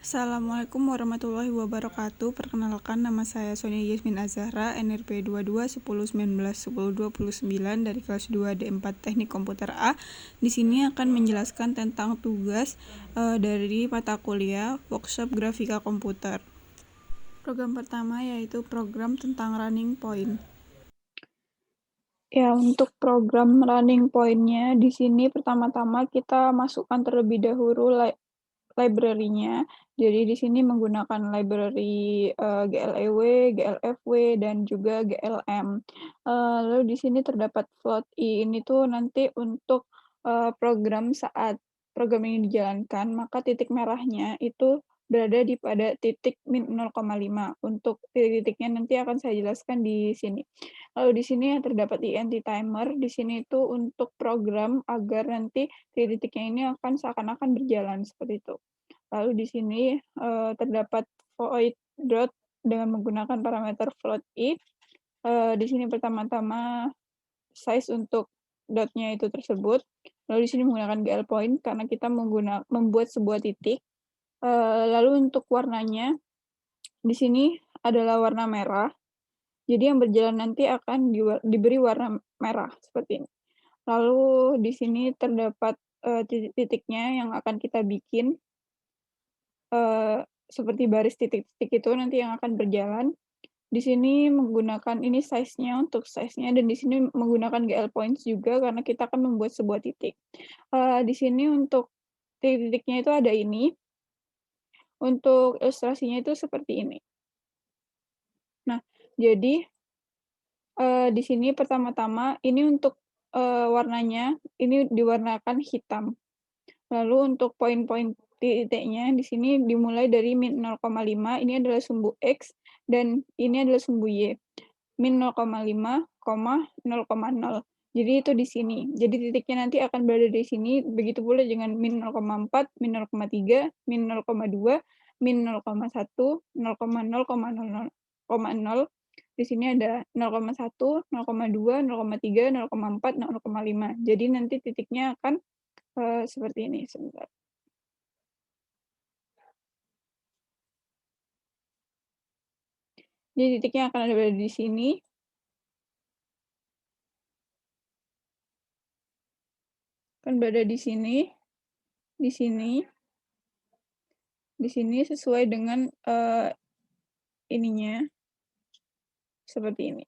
Assalamualaikum warahmatullahi wabarakatuh. Perkenalkan, nama saya Sonia Yasmin Azahra, NRP 22 10 19 10 29 dari kelas 2 D4 Teknik Komputer A. Di sini akan menjelaskan tentang tugas dari mata kuliah Workshop Grafika Komputer. Program pertama yaitu program tentang running point. Ya, untuk program running point-nya di sini pertama-tama kita masukkan terlebih dahulu library-nya. Jadi di sini menggunakan library GLEW, GLFW, dan juga GLM. Lalu di sini terdapat float I. Ini tuh nanti untuk program saat program ini dijalankan, maka titik merahnya itu berada di pada titik min 0,5. Untuk titik-titiknya nanti akan saya jelaskan di sini. Lalu di sini terdapat INT timer. Di sini itu untuk program agar nanti titik-titiknya ini akan seakan-akan berjalan seperti itu. Lalu di sini terdapat void dot dengan menggunakan parameter float I. Di sini pertama-tama size untuk dotnya itu tersebut. Lalu di sini menggunakan GL point karena kita membuat sebuat titik. Lalu untuk warnanya di sini adalah warna merah. Jadi yang berjalan nanti akan diberi warna merah seperti ini. Lalu di sini terdapat titik-titiknya yang akan kita bikin seperti baris titik-titik itu nanti yang akan berjalan. Di sini menggunakan ini size-nya untuk size-nya, dan di sini menggunakan GL points juga karena kita akan membuat sebuah titik. Di sini untuk titik-titiknya itu ada ini. Untuk ilustrasinya itu seperti ini. Nah, jadi di sini pertama-tama ini untuk warnanya ini diwarnakan hitam. Lalu untuk poin-poin titiknya di sini dimulai dari min 0,5, ini adalah sumbu X, dan ini adalah sumbu Y. Min 0,5, 0,0. Jadi itu di sini. Jadi titiknya nanti akan berada di sini, begitu pula dengan min 0,4, min 0,3, min 0,2, min 0,1, 0,0,0. Di sini ada 0,1, 0,2, 0,3, 0,4, 0,5. Jadi nanti titiknya akan seperti ini. Sebentar. Jadi titiknya akan ada berada di sini. Akan berada di sini, di sini, di sini sesuai dengan ininya seperti ini.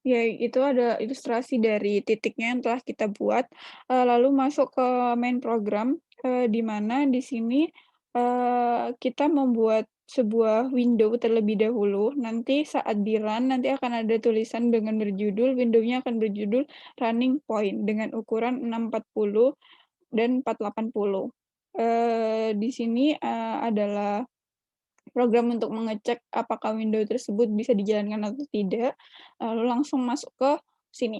Ya, itu ada ilustrasi dari titiknya yang telah kita buat, lalu masuk ke main program, di mana di sini kita membuat sebuah window terlebih dahulu. Nanti saat di-run, nanti akan ada tulisan dengan berjudul, window-nya akan berjudul running point dengan ukuran 640 dan 480. Di sini adalah program untuk mengecek apakah window tersebut bisa dijalankan atau tidak, lalu langsung masuk ke sini.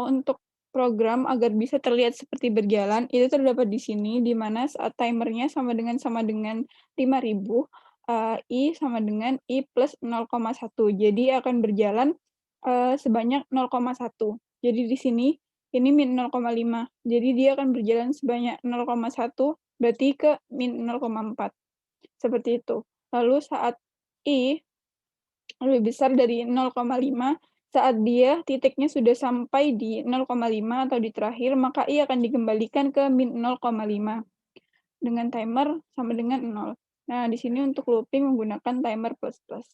Untuk program agar bisa terlihat seperti berjalan, itu terdapat di sini, di mana saat timernya sama dengan 5.000, I sama dengan I plus 0,1. Jadi akan berjalan sebanyak 0,1. Jadi di sini, ini min 0,5. Jadi dia akan berjalan sebanyak 0,1, berarti ke min 0,4. Seperti itu. Lalu saat I lebih besar dari 0,5, saat dia titiknya sudah sampai di 0,5 atau di terakhir, maka I akan dikembalikan ke min 0,5 dengan timer sama dengan 0. Nah, di sini untuk looping menggunakan timer plus plus.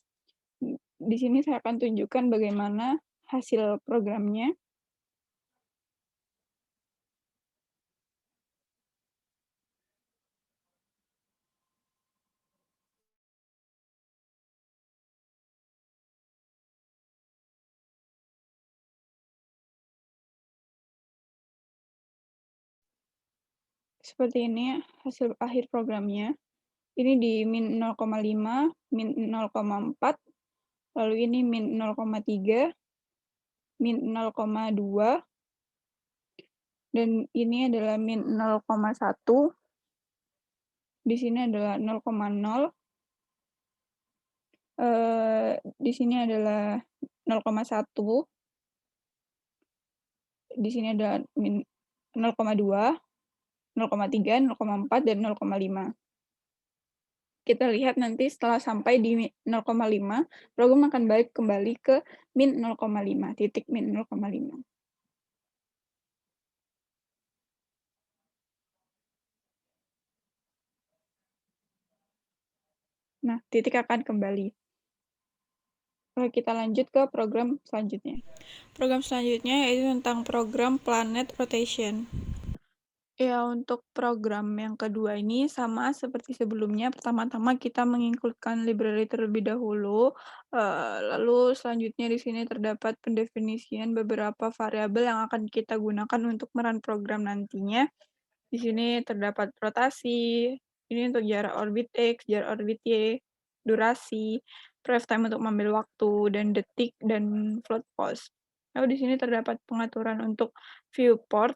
Di sini saya akan tunjukkan bagaimana hasil programnya. Seperti ini hasil akhir programnya. Ini di min 0,5, min 0,4, lalu ini min 0,3, min 0,2, dan ini adalah min 0,1, di sini adalah 0,0, di sini adalah 0,1, di sini ada min 0,2, 0,3, 0,4, dan 0,5. Kita lihat nanti setelah sampai di 0,5, program akan balik kembali ke min 0,5, titik min 0,5. Nah, titik akan kembali. Kita lanjut ke program selanjutnya. Program selanjutnya yaitu tentang program Planet Rotation. Ya, untuk program yang kedua ini sama seperti sebelumnya. Pertama-tama kita menginkludkan library terlebih dahulu, lalu selanjutnya di sini terdapat pendefinisian beberapa variabel yang akan kita gunakan untuk meran program nantinya. Di sini terdapat rotasi, ini untuk jarak orbit X, jarak orbit Y, durasi, drive time untuk mengambil waktu, dan detik, dan float cost. Lalu di sini terdapat pengaturan untuk viewport,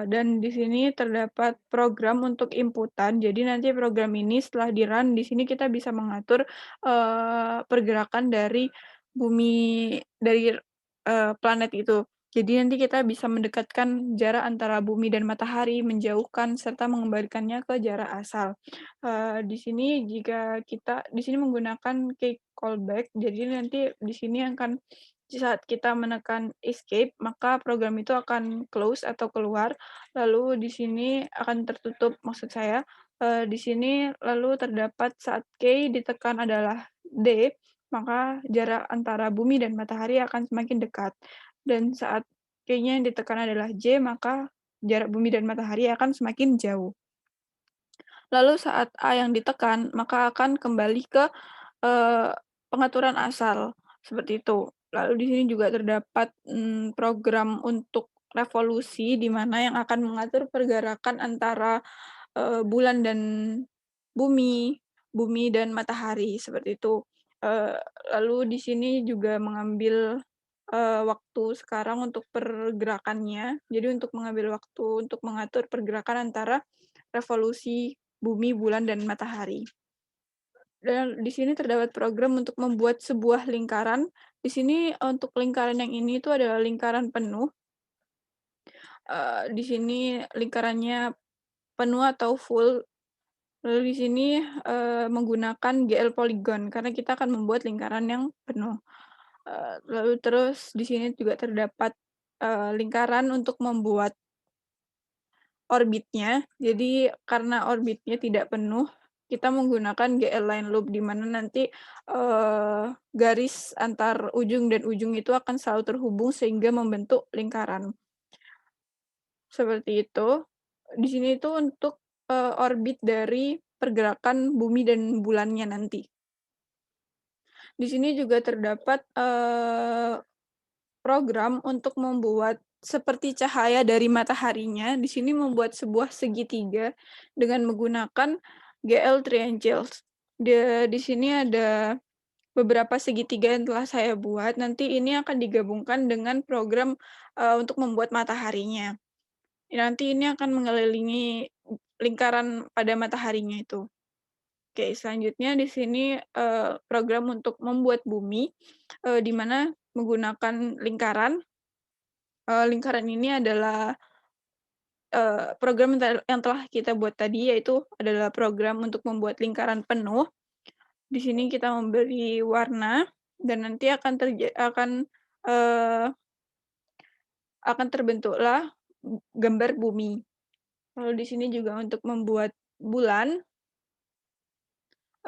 dan di sini terdapat program untuk inputan. Jadi nanti program ini setelah di-run, di sini kita bisa mengatur, pergerakan dari bumi, dari, planet itu. Jadi nanti kita bisa mendekatkan jarak antara bumi dan matahari, menjauhkan, serta mengembalikannya ke jarak asal. Di sini jika kita di sini menggunakan key callback, jadi nanti di sini akan di saat kita menekan escape, maka program itu akan close atau keluar, lalu di sini akan tertutup, maksud saya, di sini lalu terdapat saat key ditekan adalah D, maka jarak antara bumi dan matahari akan semakin dekat. Dan saat key-nya yang ditekan adalah J, maka jarak bumi dan matahari akan semakin jauh. Lalu saat A yang ditekan, maka akan kembali ke pengaturan asal, seperti itu. Lalu di sini juga terdapat, program untuk revolusi, di mana yang akan mengatur pergerakan antara, bulan dan bumi, bumi dan matahari, seperti itu. Eee, Lalu di sini juga mengambil, waktu sekarang untuk pergerakannya. Jadi untuk mengambil waktu untuk mengatur pergerakan antara revolusi bumi, bulan, dan matahari. Dan di sini terdapat program untuk membuat sebuah lingkaran. Di sini untuk lingkaran yang ini itu adalah lingkaran penuh. Di sini lingkarannya penuh atau full. Lalu di sini, menggunakan GL Polygon karena kita akan membuat lingkaran yang penuh. Lalu terus di sini juga terdapat, lingkaran untuk membuat orbitnya. Jadi karena orbitnya tidak penuh, kita menggunakan GL line loop, di mana nanti, garis antar ujung dan ujung itu akan selalu terhubung sehingga membentuk lingkaran. Seperti itu. Di sini itu untuk, orbit dari pergerakan bumi dan bulannya nanti. Di sini juga terdapat, program untuk membuat seperti cahaya dari mataharinya. Di sini membuat sebuah segitiga dengan menggunakan GL Triangles. Di sini ada beberapa segitiga yang telah saya buat, nanti ini akan digabungkan dengan program, untuk membuat mataharinya. Nanti ini akan mengelilingi lingkaran pada mataharinya itu. Oke, selanjutnya di sini, program untuk membuat bumi, di mana menggunakan lingkaran. Lingkaran ini adalah, program yang telah kita buat tadi, yaitu adalah program untuk membuat lingkaran penuh. Di sini kita memberi warna dan nanti eee, akan terbentuklah gambar bumi. Lalu di sini juga untuk membuat bulan,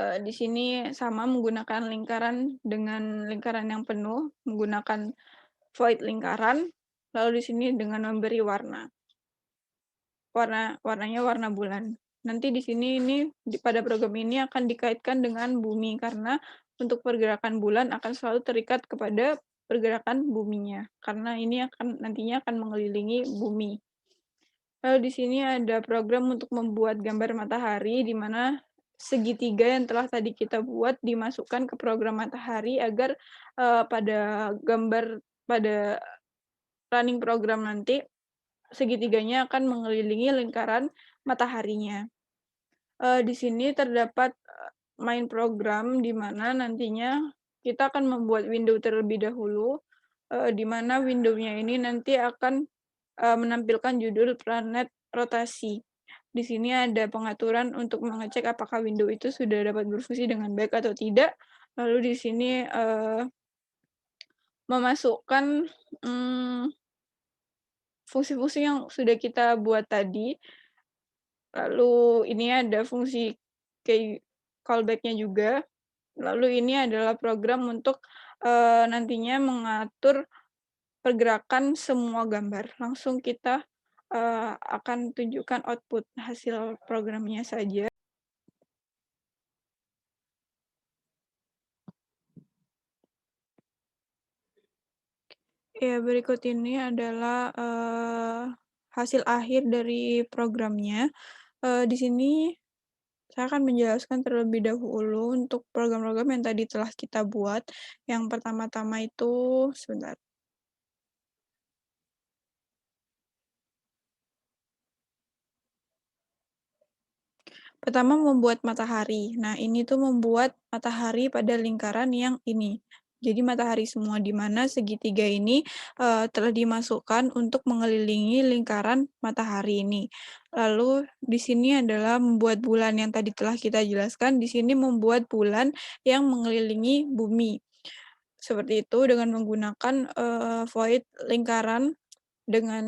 di sini sama menggunakan lingkaran dengan lingkaran yang penuh, menggunakan void lingkaran, lalu di sini dengan memberi warna. Warnanya warna bulan. Nanti di sini pada program ini akan dikaitkan dengan bumi, karena untuk pergerakan bulan akan selalu terikat kepada pergerakan buminya, karena ini nantinya akan mengelilingi bumi. Lalu di sini ada program untuk membuat gambar matahari, di mana segitiga yang telah tadi kita buat dimasukkan ke program matahari agar, pada running program nanti, segitiganya akan mengelilingi lingkaran mataharinya. Di sini terdapat, main program, di mana nantinya kita akan membuat window terlebih dahulu, di mana window-nya ini nanti akan menampilkan judul planet rotasi. Di sini ada pengaturan untuk mengecek apakah window itu sudah dapat berfungsi dengan baik atau tidak. Lalu di sini, memasukkan, fungsi-fungsi yang sudah kita buat tadi. Lalu ini ada fungsi kayak callback-nya juga. Lalu ini adalah program untuk, nantinya mengatur pergerakan semua gambar. Langsung kita, akan tunjukkan output hasil programnya saja. Ya, berikut ini adalah, hasil akhir dari programnya. Di sini saya akan menjelaskan terlebih dahulu untuk program-program yang tadi telah kita buat. Yang pertama-tama itu sebentar. Pertama membuat matahari. Nah, ini tuh membuat matahari pada lingkaran yang ini. Jadi matahari semua, di mana segitiga ini, telah dimasukkan untuk mengelilingi lingkaran matahari ini. Lalu di sini adalah membuat bulan yang tadi telah kita jelaskan, di sini membuat bulan yang mengelilingi bumi. Seperti itu dengan menggunakan, void lingkaran dengan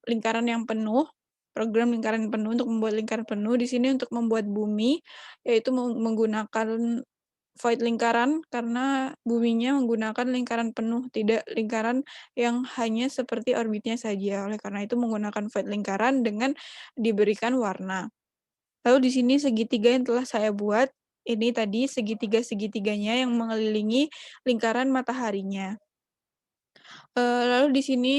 lingkaran yang penuh, program lingkaran penuh untuk membuat lingkaran penuh. Di sini untuk membuat bumi, yaitu menggunakan void lingkaran karena buminya menggunakan lingkaran penuh, tidak lingkaran yang hanya seperti orbitnya saja. Oleh karena itu menggunakan void lingkaran dengan diberikan warna. Lalu di sini segitiga yang telah saya buat, ini tadi segitiga-segitiganya yang mengelilingi lingkaran mataharinya. Lalu di sini,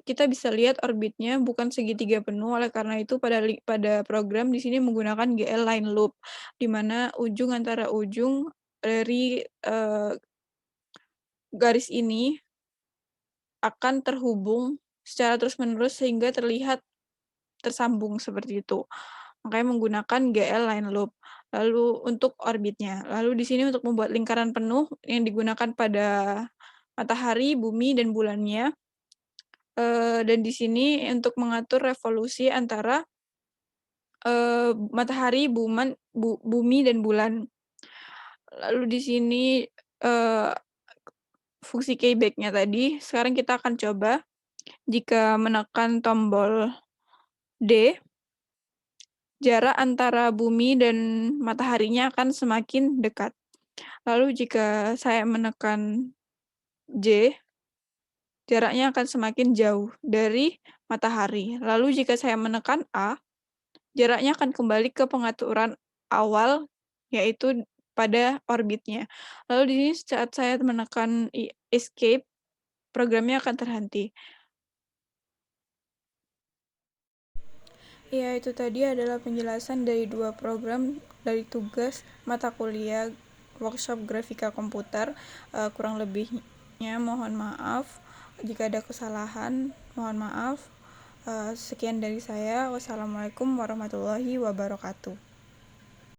kita bisa lihat orbitnya bukan segitiga penuh, oleh karena itu pada program di sini menggunakan GL line loop, di mana ujung antara ujung dari, garis ini akan terhubung secara terus-menerus sehingga terlihat tersambung seperti itu. Makanya menggunakan GL line loop. Lalu untuk orbitnya, lalu di sini untuk membuat lingkaran penuh yang digunakan pada matahari, bumi, dan bulannya. Dan di sini untuk mengatur revolusi antara, matahari, bumi, dan bulan. Lalu di sini, eee, fungsi keyback-nya tadi, sekarang kita akan coba jika menekan tombol D, jarak antara bumi dan mataharinya akan semakin dekat. Lalu jika saya menekan J, jaraknya akan semakin jauh dari matahari. Lalu jika saya menekan A, jaraknya akan kembali ke pengaturan awal, yaitu pada orbitnya. Lalu di sini saat saya menekan escape, programnya akan terhenti. Ya, itu tadi adalah penjelasan dari 2 program dari tugas mata kuliah workshop grafika komputer. Kurang lebihnya mohon maaf. Jika ada kesalahan, mohon maaf. Sekian dari saya. Wassalamualaikum warahmatullahi wabarakatuh.